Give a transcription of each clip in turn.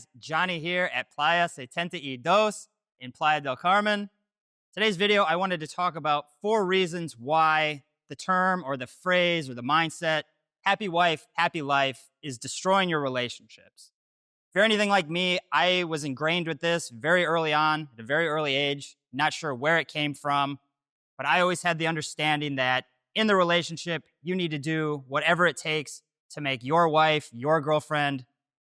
guys? Johnny here at Playa 72 in Playa del Carmen. Today's video, I wanted to talk about 4 reasons why the term or the phrase or the mindset, happy wife, happy life, is destroying your relationships. If you're anything like me, I was ingrained with this very early on, at a very early age, not sure where it came from, but I always had the understanding that in the relationship, you need to do whatever it takes to make your wife, your girlfriend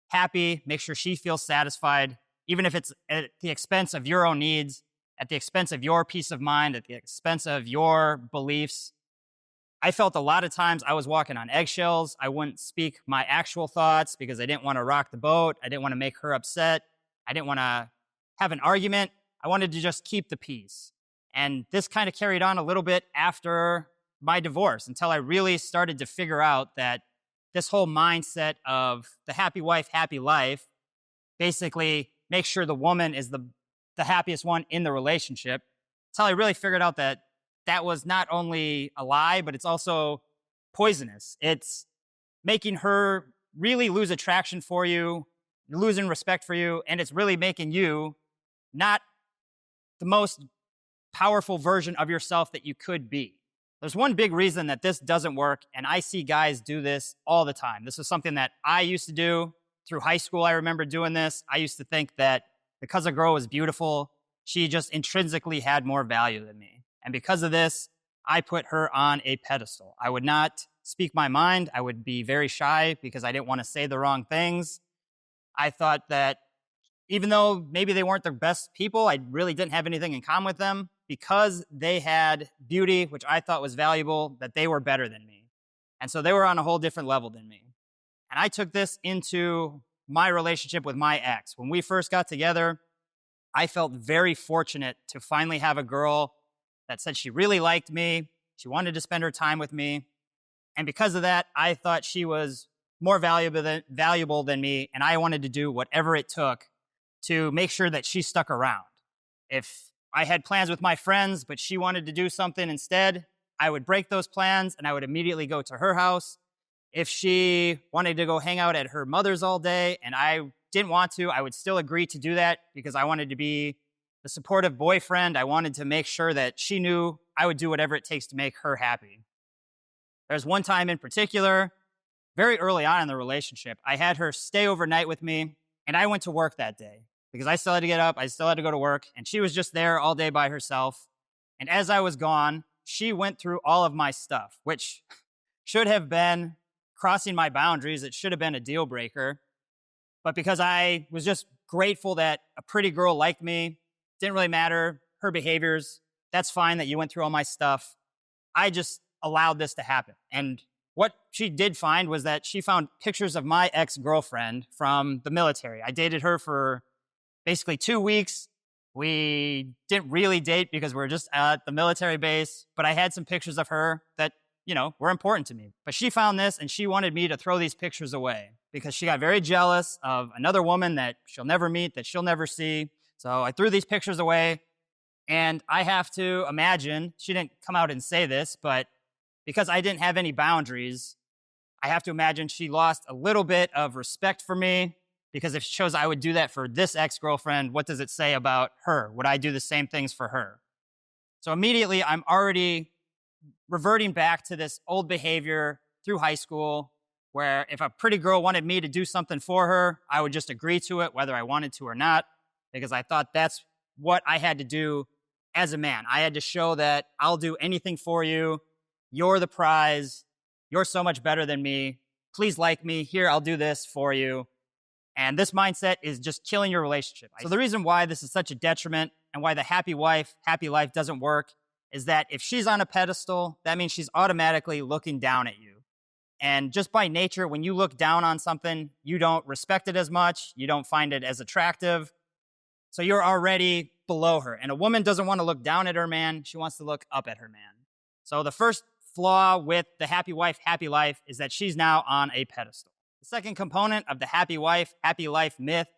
happy, make sure she feels satisfied, even if it's at the expense of your own needs, at the expense of your peace of mind, at the expense of your beliefs. I felt a lot of times I was walking on eggshells. I wouldn't speak my actual thoughts because I didn't want to rock the boat. I didn't want to make her upset. I didn't want to have an argument. I wanted to just keep the peace. And this kind of carried on a little bit after my divorce until I really started to figure out that this whole mindset of the happy wife, happy life, basically make sure the woman is the happiest one in the relationship. Until I really figured out that that was not only a lie, but it's also poisonous. It's making her really lose attraction for you, losing respect for you, and it's really making you not the most powerful version of yourself that you could be. There's one big reason that this doesn't work, and I see guys do this all the time. This is something that I used to do through high school. I remember doing this. I used to think that because a girl was beautiful, she just intrinsically had more value than me. And because of this, I put her on a pedestal. I would not speak my mind. I would be very shy because I didn't want to say the wrong things. I thought that even though maybe they weren't the best people, I really didn't have anything in common with them. Because they had beauty, which I thought was valuable, that they were better than me. And so they were on a whole different level than me. And I took this into my relationship with my ex. When we first got together, I felt very fortunate to finally have a girl that said she really liked me. She wanted to spend her time with me. And because of that, I thought she was more valuable than me. And I wanted to do whatever it took to make sure that she stuck around. If I had plans with my friends, but she wanted to do something instead, I would break those plans and I would immediately go to her house. If she wanted to go hang out at her mother's all day and I didn't want to, I would still agree to do that because I wanted to be the supportive boyfriend. I wanted to make sure that she knew I would do whatever it takes to make her happy. There's one time in particular, very early on in the relationship, I had her stay overnight with me and I went to work that day. Because I still had to get up, I still had to go to work, and she was just there all day by herself. And as I was gone, she went through all of my stuff, which should have been crossing my boundaries. It should have been a deal breaker. But because I was just grateful that a pretty girl liked me, didn't really matter her behaviors, that's fine that you went through all my stuff. I just allowed this to happen. And what she did find was that she found pictures of my ex-girlfriend from the military. I dated her for basically 2 weeks. We didn't really date because we were just at the military base, but I had some pictures of her that, were important to me. But she found this and she wanted me to throw these pictures away because she got very jealous of another woman that she'll never meet, that she'll never see. So I threw these pictures away, and I have to imagine, she didn't come out and say this, but because I didn't have any boundaries, I have to imagine she lost a little bit of respect for me. Because if she chose I would do that for this ex-girlfriend, what does it say about her? Would I do the same things for her? So immediately, I'm already reverting back to this old behavior through high school, where if a pretty girl wanted me to do something for her, I would just agree to it, whether I wanted to or not, because I thought that's what I had to do as a man. I had to show that I'll do anything for you. You're the prize. You're so much better than me. Please like me. Here, I'll do this for you. And this mindset is just killing your relationship. So the reason why this is such a detriment and why the happy wife, happy life doesn't work is that if she's on a pedestal, that means she's automatically looking down at you. And just by nature, when you look down on something, you don't respect it as much. You don't find it as attractive. So you're already below her. And a woman doesn't want to look down at her man. She wants to look up at her man. So the first flaw with the happy wife, happy life is that she's now on a pedestal. The second component of the happy wife, happy life myth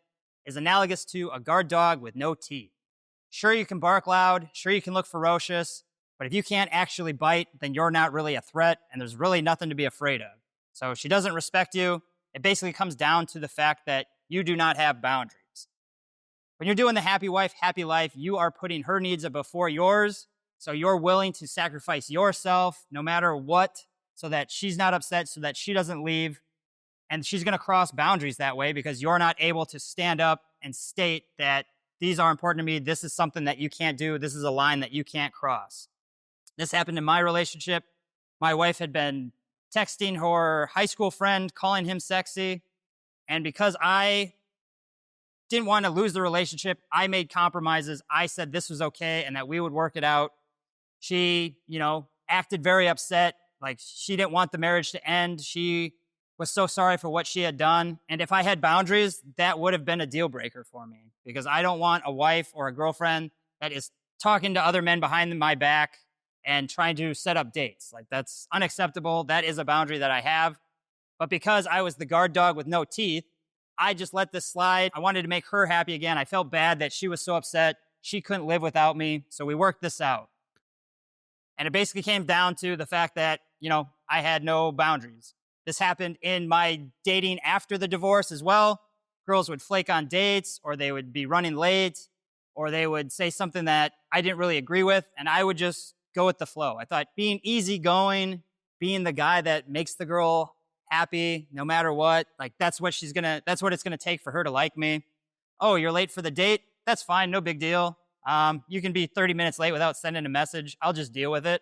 is analogous to a guard dog with no teeth. Sure, you can bark loud. Sure, you can look ferocious. But if you can't actually bite, then you're not really a threat, and there's really nothing to be afraid of. So if she doesn't respect you, it basically comes down to the fact that you do not have boundaries. When you're doing the happy wife, happy life, you are putting her needs before yours. So you're willing to sacrifice yourself no matter what so that she's not upset, so that she doesn't leave. And she's going to cross boundaries that way because you're not able to stand up and state that these are important to me. This is something that you can't do. This is a line that you can't cross. This happened in my relationship. My wife had been texting her high school friend, calling him sexy. And because I didn't want to lose the relationship, I made compromises. I said this was okay and that we would work it out. She, acted very upset. Like she didn't want the marriage to end. She was so sorry for what she had done. And if I had boundaries, that would have been a deal breaker for me because I don't want a wife or a girlfriend that is talking to other men behind my back and trying to set up dates. Like that's unacceptable. That is a boundary that I have. But because I was the guard dog with no teeth, I just let this slide. I wanted to make her happy again. I felt bad that she was so upset. She couldn't live without me. So we worked this out. And it basically came down to the fact that, I had no boundaries. This happened in my dating after the divorce as well. Girls would flake on dates, or they would be running late, or they would say something that I didn't really agree with, and I would just go with the flow. I thought being easygoing, being the guy that makes the girl happy no matter what, like that's what it's gonna take for her to like me. Oh, you're late for the date? That's fine, no big deal. You can be 30 minutes late without sending a message. I'll just deal with it.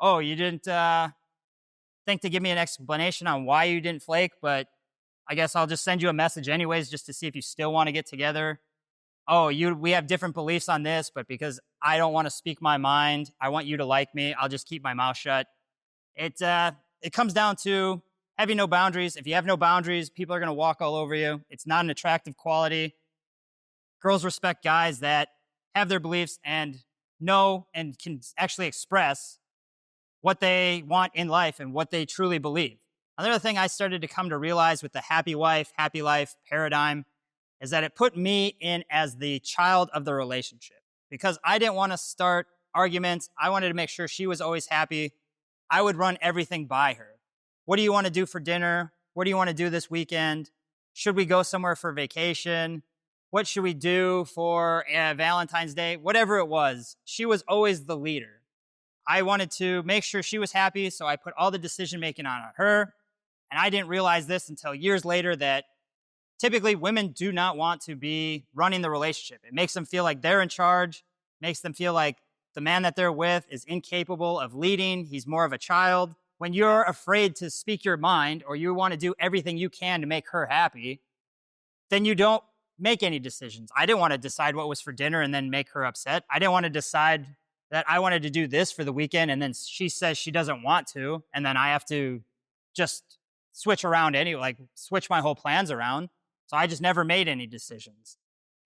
Oh, you didn't think to give me an explanation on why you didn't flake, but I guess I'll just send you a message anyways just to see if you still want to get together. Oh, we have different beliefs on this, but because I don't want to speak my mind, I want you to like me, I'll just keep my mouth shut. It comes down to having no boundaries. If you have no boundaries, people are going to walk all over you. It's not an attractive quality. Girls respect guys that have their beliefs and know and can actually express what they want in life and what they truly believe. Another thing I started to come to realize with the happy wife, happy life paradigm is that it put me in as the child of the relationship because I didn't want to start arguments. I wanted to make sure she was always happy. I would run everything by her. What do you want to do for dinner? What do you want to do this weekend? Should we go somewhere for vacation? What should we do for Valentine's Day? Whatever it was, she was always the leader. I wanted to make sure she was happy, so I put all the decision making on her. And I didn't realize this until years later that typically women do not want to be running the relationship. It makes them feel like they're in charge, makes them feel like the man that they're with is incapable of leading. He's more of a child. When you're afraid to speak your mind or you want to do everything you can to make her happy, then you don't make any decisions. I didn't want to decide what was for dinner and then make her upset. I didn't want to decide that I wanted to do this for the weekend and then she says she doesn't want to, and then I have to just switch my whole plans around. So I just never made any decisions.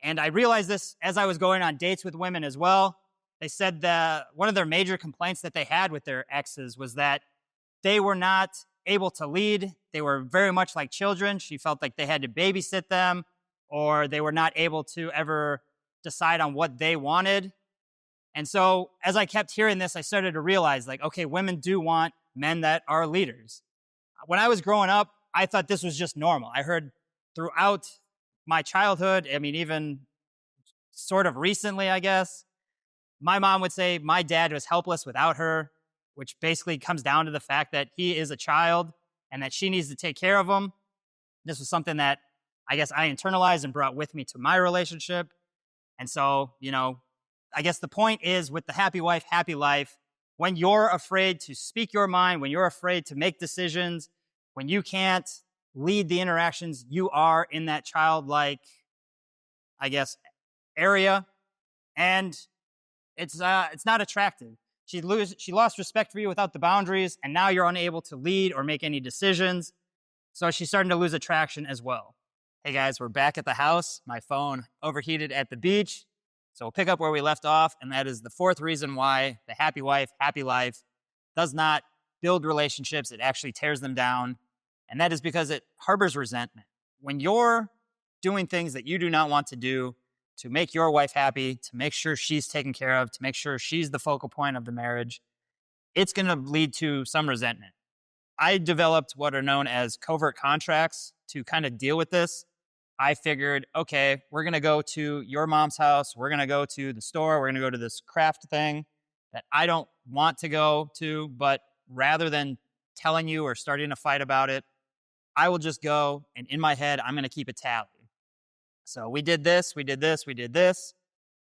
And I realized this as I was going on dates with women as well. They said that one of their major complaints that they had with their exes was that they were not able to lead. They were very much like children. She felt like they had to babysit them, or they were not able to ever decide on what they wanted. And so as I kept hearing this, I started to realize okay, women do want men that are leaders. When I was growing up, I thought this was just normal. I heard throughout my childhood, even sort of recently, I guess, my mom would say my dad was helpless without her, which basically comes down to the fact that he is a child and that she needs to take care of him. This was something that I guess I internalized and brought with me to my relationship. And so, I guess the point is with the happy wife, happy life, when you're afraid to speak your mind, when you're afraid to make decisions, when you can't lead the interactions, you are in that childlike, I guess, area. And it's not attractive. She lost respect for you without the boundaries, and now you're unable to lead or make any decisions. So she's starting to lose attraction as well. Hey guys, we're back at the house. My phone overheated at the beach. So we'll pick up where we left off, and that is the fourth reason why the happy wife, happy life does not build relationships. It actually tears them down. And that is because it harbors resentment. When you're doing things that you do not want to do to make your wife happy, to make sure she's taken care of, to make sure she's the focal point of the marriage, it's going to lead to some resentment. I developed what are known as covert contracts to kind of deal with this. I figured, okay, we're going to go to your mom's house. We're going to go to the store. We're going to go to this craft thing that I don't want to go to, but rather than telling you or starting a fight about it, I will just go, and in my head, I'm going to keep a tally. So we did this, we did this, we did this.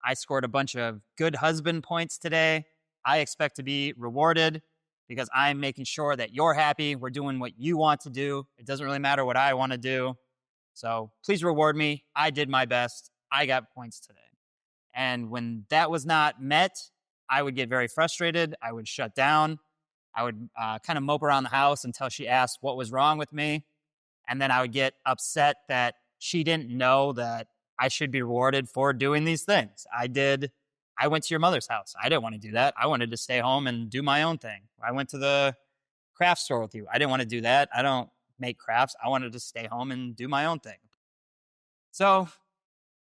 I scored a bunch of good husband points today. I expect to be rewarded because I'm making sure that you're happy. We're doing what you want to do. It doesn't really matter what I want to do. So please reward me. I did my best. I got points today. And when that was not met, I would get very frustrated. I would shut down. I would kind of mope around the house until she asked what was wrong with me. And then I would get upset that she didn't know that I should be rewarded for doing these things. I went to your mother's house. I didn't want to do that. I wanted to stay home and do my own thing. I went to the craft store with you. I didn't want to do that. I don't make crafts. I wanted to stay home and do my own thing. So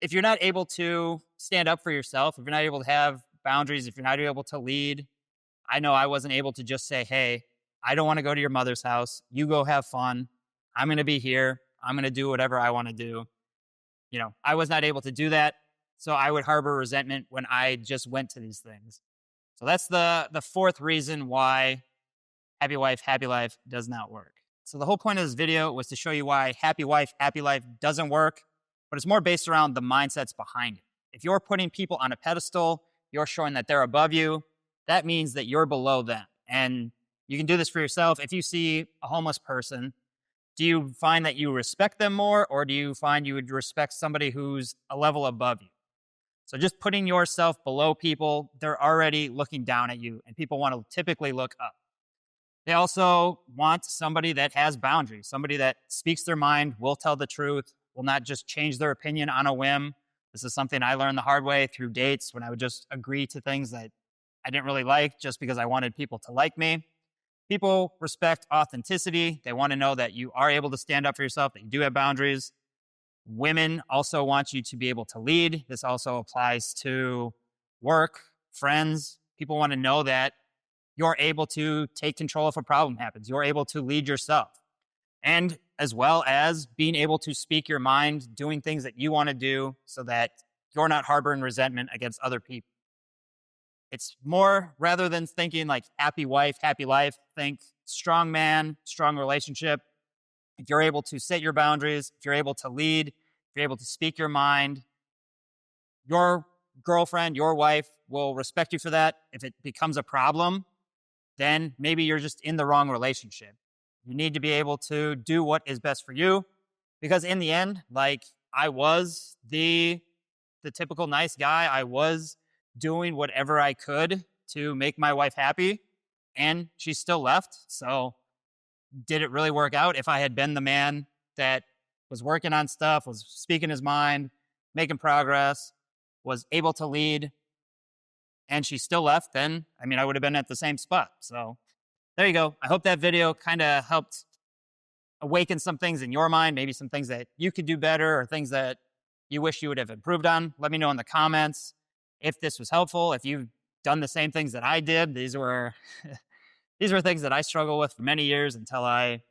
if you're not able to stand up for yourself, if you're not able to have boundaries, if you're not able to lead, I know I wasn't able to just say, hey, I don't want to go to your mother's house. You go have fun. I'm going to be here. I'm going to do whatever I want to do. I was not able to do that. So I would harbor resentment when I just went to these things. So that's the fourth reason why Happy Wife, Happy Life does not work. So the whole point of this video was to show you why Happy Wife, Happy Life doesn't work, but it's more based around the mindsets behind it. If you're putting people on a pedestal, you're showing that they're above you, that means that you're below them. And you can do this for yourself. If you see a homeless person, do you find that you respect them more, or do you find you would respect somebody who's a level above you? So just putting yourself below people, they're already looking down at you, and people want to typically look up. They also want somebody that has boundaries, somebody that speaks their mind, will tell the truth, will not just change their opinion on a whim. This is something I learned the hard way through dates when I would just agree to things that I didn't really like just because I wanted people to like me. People respect authenticity. They want to know that you are able to stand up for yourself, that you do have boundaries. Women also want you to be able to lead. This also applies to work, friends. People want to know that you're able to take control if a problem happens. You're able to lead yourself. And as well as being able to speak your mind, doing things that you want to do so that you're not harboring resentment against other people. It's more, rather than thinking like happy wife, happy life, think strong man, strong relationship. If you're able to set your boundaries, if you're able to lead, if you're able to speak your mind, your girlfriend, your wife will respect you for that. If it becomes a problem, then maybe you're just in the wrong relationship. You need to be able to do what is best for you, because in the end, like, I was the typical nice guy. I was doing whatever I could to make my wife happy, and she still left. So did it really work out? If I had been the man that was working on stuff, was speaking his mind, making progress, was able to lead, and she still left, then, I would have been at the same spot. So there you go. I hope that video kind of helped awaken some things in your mind, maybe some things that you could do better or things that you wish you would have improved on. Let me know in the comments if this was helpful, if you've done the same things that I did. These were things that I struggled with for many years until I,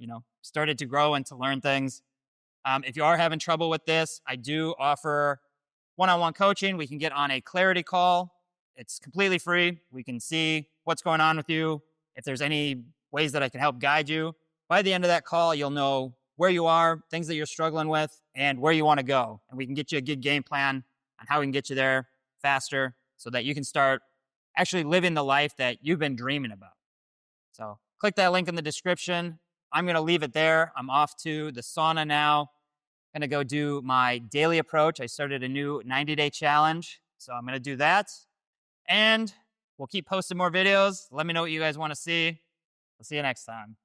started to grow and to learn things. If you are having trouble with this, I do offer one-on-one coaching. We can get on a clarity call. It's completely free. We can see what's going on with you, if there's any ways that I can help guide you. By the end of that call, you'll know where you are, things that you're struggling with, and where you want to go. And we can get you a good game plan on how we can get you there faster so that you can start actually living the life that you've been dreaming about. So click that link in the description. I'm going to leave it there. I'm off to the sauna now. I'm going to go do my daily approach. I started a new 90-day challenge. So I'm going to do that. And we'll keep posting more videos. Let me know what you guys want to see. I'll see you next time.